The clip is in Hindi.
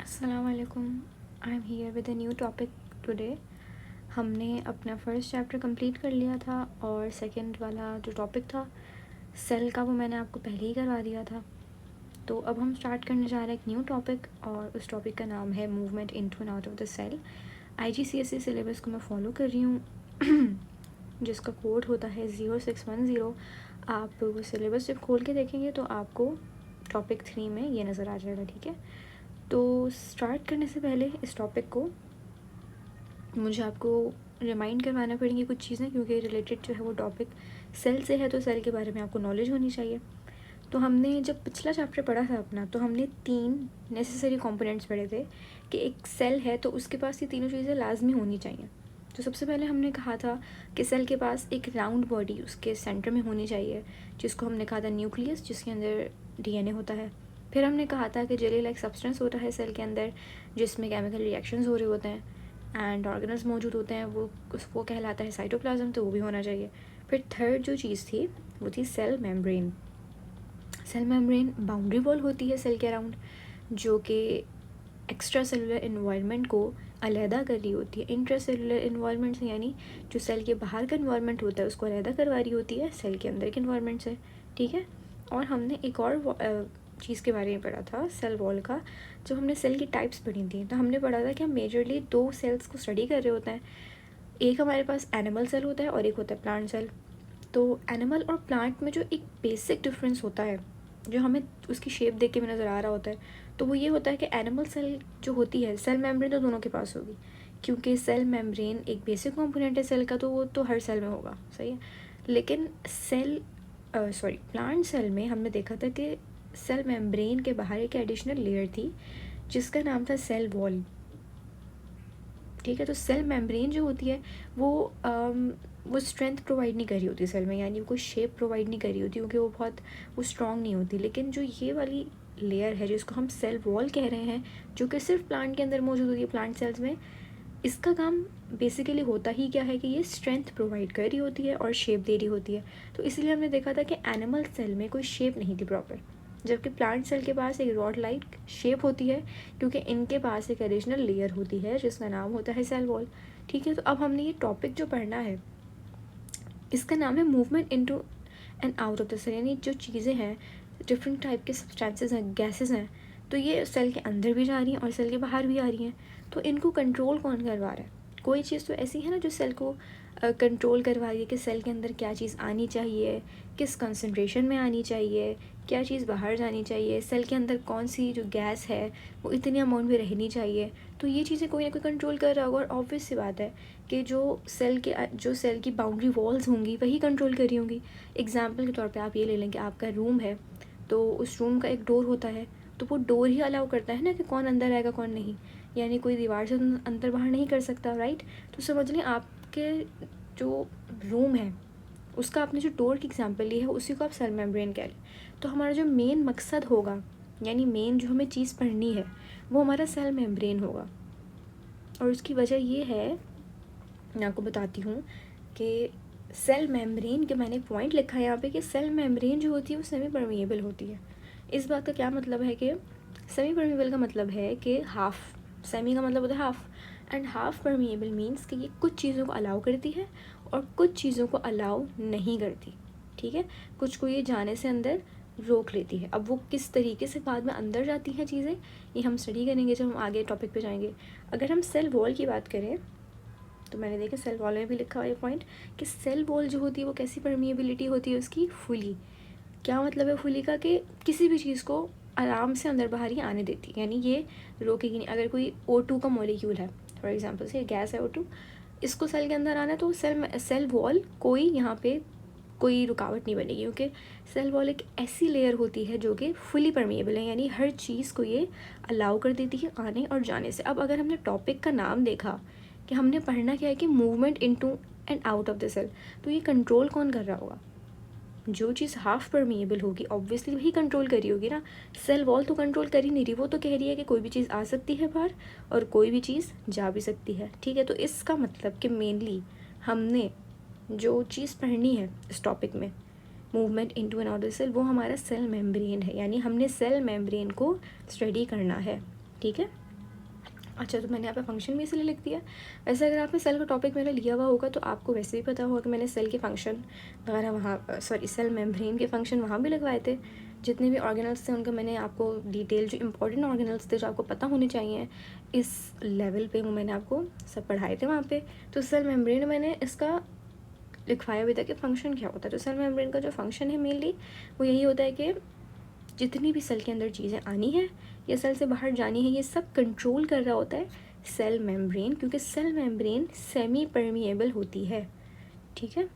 अस्सलामुअलैकुम। I am here with a new topic today. हमने अपना फर्स्ट चैप्टर कंप्लीट कर लिया था और सेकंड वाला जो टॉपिक था सेल का वो मैंने आपको पहले ही करवा दिया था। तो अब हम स्टार्ट करने जा रहे हैं एक न्यू टॉपिक और उस टॉपिक का नाम है movement into and out of the cell. IGCSE syllabus को मैं फॉलो कर रही हूँ जिसका कोड होता है 0610। आप वो सिलेबस जब खोल के देखेंगे तो आपको टॉपिक 3 में ये नज़र आ जाएगा, ठीक है। तो स्टार्ट करने से पहले इस टॉपिक को मुझे आपको रिमाइंड करवाना पड़ेंगी कुछ चीज़ें, क्योंकि रिलेटेड जो है वो टॉपिक सेल से है, तो सेल के बारे में आपको नॉलेज होनी चाहिए। तो हमने जब पिछला चैप्टर पढ़ा था अपना, तो हमने 3 नेसेसरी कंपोनेंट्स पढ़े थे कि एक सेल है तो उसके पास ये तीनों चीज़ें लाजमी होनी चाहिए। तो सबसे पहले हमने कहा था कि सेल के पास एक राउंड बॉडी उसके सेंटर में होनी चाहिए, जिसको हमने कहा था न्यूक्लियस, जिसके अंदर DNA होता है। फिर हमने कहा था कि जेली लाइक सब्सटेंस होता है सेल के अंदर, जिसमें केमिकल रिएक्शंस हो रहे होते हैं एंड ऑर्गेनल्स मौजूद होते हैं, वो कहलाता है साइटोप्लाज्म, तो वो भी होना चाहिए। फिर थर्ड जो चीज़ थी वो थी cell membrane. Cell membrane boundary wall होती है सेल के अराउंड, जो कि एक्स्ट्रा सेलुलर इन्वायरमेंट को अलहदा कर रही होती है इंट्रा सेलुलर इन्वायरमेंट से, यानी जो सेल के बाहर का इन्वायरमेंट होता है उसको अलहदा करवा रही होती है सेल के अंदर के इन्वायरमेंट से, ठीक है। और हमने एक और चीज़ के बारे में पढ़ा था सेल वॉल का, जब हमने सेल की टाइप्स पढ़ी थी तो हमने पढ़ा था कि हम मेजरली 2 सेल्स को स्टडी कर रहे होते हैं। एक हमारे पास एनिमल सेल होता है और एक होता है प्लांट सेल। तो एनिमल और प्लांट में जो एक बेसिक डिफरेंस होता है, जो हमें उसकी शेप देख के भी नज़र आ रहा होता है, तो वो ये होता है कि एनिमल सेल जो होती है, सेल मेम्ब्रेन तो दोनों के पास होगी, क्योंकि सेल मेम्ब्रेन एक बेसिक कंपोनेंट है सेल का, तो वो तो हर सेल में होगा, सही है। लेकिन प्लांट सेल में हमने देखा था कि सेल मेम्ब्रेन के बाहर एक एडिशनल लेयर थी जिसका नाम था सेल वॉल, ठीक है। तो सेल मेम्ब्रेन जो होती है वो स्ट्रेंथ प्रोवाइड नहीं कर रही होती सेल में, यानी वो कोई शेप प्रोवाइड नहीं कर रही होती, क्योंकि वो स्ट्रॉन्ग नहीं होती। लेकिन जो ये वाली लेयर है जिसको हम सेल वॉल कह रहे हैं, जो कि सिर्फ प्लांट के अंदर मौजूद होती है, प्लांट सेल्स में, इसका काम बेसिकली होता ही क्या है कि ये स्ट्रेंथ प्रोवाइड कर रही होती है और शेप दे रही होती है। तो इसलिए हमने देखा था कि एनिमल सेल में कोई शेप नहीं थी प्रॉपर, जबकि प्लांट सेल के पास एक रॉड लाइक शेप होती है, क्योंकि इनके पास एक एडिशनल लेयर होती है जिसका नाम होता है सेल वॉल, ठीक है। तो अब हमने ये टॉपिक जो पढ़ना है इसका नाम है movement into and out of the cell, यानी जो चीज़ें हैं, डिफरेंट टाइप के सब्सटेंसेस हैं, गैसेस हैं, तो ये सेल के अंदर भी जा रही हैं और सेल के बाहर भी आ रही हैं। तो इनको कंट्रोल कौन करवा रहा है? कोई चीज़ तो ऐसी है ना जो सेल को कंट्रोल करवा रही है कि सेल के अंदर क्या चीज़ आनी चाहिए, किस कंसंट्रेशन में आनी चाहिए, क्या चीज़ बाहर जानी चाहिए, सेल के अंदर कौन सी जो गैस है वो इतनी अमाउंट में रहनी चाहिए। तो ये चीज़ें कोई ना कोई कंट्रोल कर रहा होगा, और ऑब्वियस सी बात है कि जो सेल की बाउंड्री वॉल्स होंगी वही कंट्रोल कर रही होंगी। एग्जाम्पल के तौर पे आप ये ले लें कि आपका रूम है, तो उस रूम का एक डोर होता है, तो वो डोर ही अलाउ करता है ना कि कौन अंदर आएगा कौन नहीं, यानी कोई दीवार से अंदर बाहर नहीं कर सकता, राइट। तो समझ लें आपके जो रूम है उसका आपने जो डोर की एग्जांपल ली है उसी को आप सेल मेम्ब्रेन कह लें। तो हमारा जो मेन मकसद होगा, यानी मेन जो हमें चीज़ पढ़नी है, वो हमारा सेल मेम्ब्रेन होगा। और उसकी वजह ये है, मैं आपको बताती हूँ कि सेल मेम्ब्रेन के मैंने एक पॉइंट लिखा है यहाँ पे कि सेल मेम्ब्रेन जो होती है वो सेमी परमिएबल होती है। इस बात का क्या मतलब है कि सेमी परमिएबल का मतलब है कि हाफ, सेमी का मतलब होता है half, and half permeable means कि ये कुछ चीज़ों को अलाउ करती है और कुछ चीज़ों को अलाउ नहीं करती, ठीक है। कुछ को ये जाने से अंदर रोक लेती है। अब वो किस तरीके से बाद में अंदर जाती हैं चीज़ें, ये हम स्टडी करेंगे जब हम आगे टॉपिक पे जाएंगे। अगर हम सेल वॉल की बात करें तो मैंने देखा सेल वॉल में भी लिखा हुआ ये पॉइंट कि सेल वॉल जो होती है वो कैसी परमिएबिलिटी होती है उसकी, फुली। क्या मतलब है फुली का? कि किसी भी चीज़ को आराम से अंदर बाहर ही आने देती है, यानी ये रोकेगी नहीं। अगर कोई O2 का मॉलिक्यूल है, फॉर एग्जांपल से गैस है O2, इसको सेल के अंदर आना है तो सेल वॉल कोई यहाँ पे कोई रुकावट नहीं बनेगी, क्योंकि सेल वॉल एक ऐसी लेयर होती है जो कि फुली परमिएबल है, यानी हर चीज़ को ये अलाउ कर देती है आने और जाने से। अब अगर हमने टॉपिक का नाम देखा कि हमने पढ़ना क्या है कि movement into and out of the cell, तो ये कंट्रोल कौन कर रहा होगा? जो चीज़ हाफ परमिएबल होगी ऑब्वियसली वही कंट्रोल करी होगी ना। सेल वॉल तो कंट्रोल कर ही नहीं रही, वो तो कह रही है कि कोई भी चीज़ आ सकती है बाहर और कोई भी चीज़ जा भी सकती है, ठीक है। तो इसका मतलब कि मेनली हमने जो चीज़ पढ़नी है इस टॉपिक में, movement into and out of the cell, वो हमारा सेल मेम्ब्रेन है, यानी हमने सेल मेम्ब्रेन को स्टडी करना है, ठीक है। अच्छा, तो मैंने यहाँ पे फंक्शन भी इसलिए लिख दिया। वैसे अगर आपने सेल का टॉपिक मेरा लिया हुआ होगा तो आपको वैसे भी पता होगा कि मैंने सेल के फंक्शन वगैरह वहाँ सेल मेम्ब्रेन के फंक्शन वहाँ भी लगवाए थे। जितने भी ऑर्गेनल्स थे उनका मैंने आपको डिटेल, जो इंपॉर्टेंट ऑर्गेनल्स थे जो आपको पता होने चाहिए इस लेवल पे, वो मैंने आपको सब पढ़ाए थे वहाँ पे। तो सेल मेम्ब्रेन मैंने इसका लिखवाया भी था कि फ़ंक्शन क्या होता है। तो सेल मेम्ब्रेन का जो फंक्शन है मेनली वो यही होता है कि जितनी भी सेल के अंदर चीज़ें आनी है या सेल से बाहर जानी है, ये सब कंट्रोल कर रहा होता है सेल मेम्ब्रेन, क्योंकि सेल मेम्ब्रेन सेमी परमिएबल होती है। ठीक है।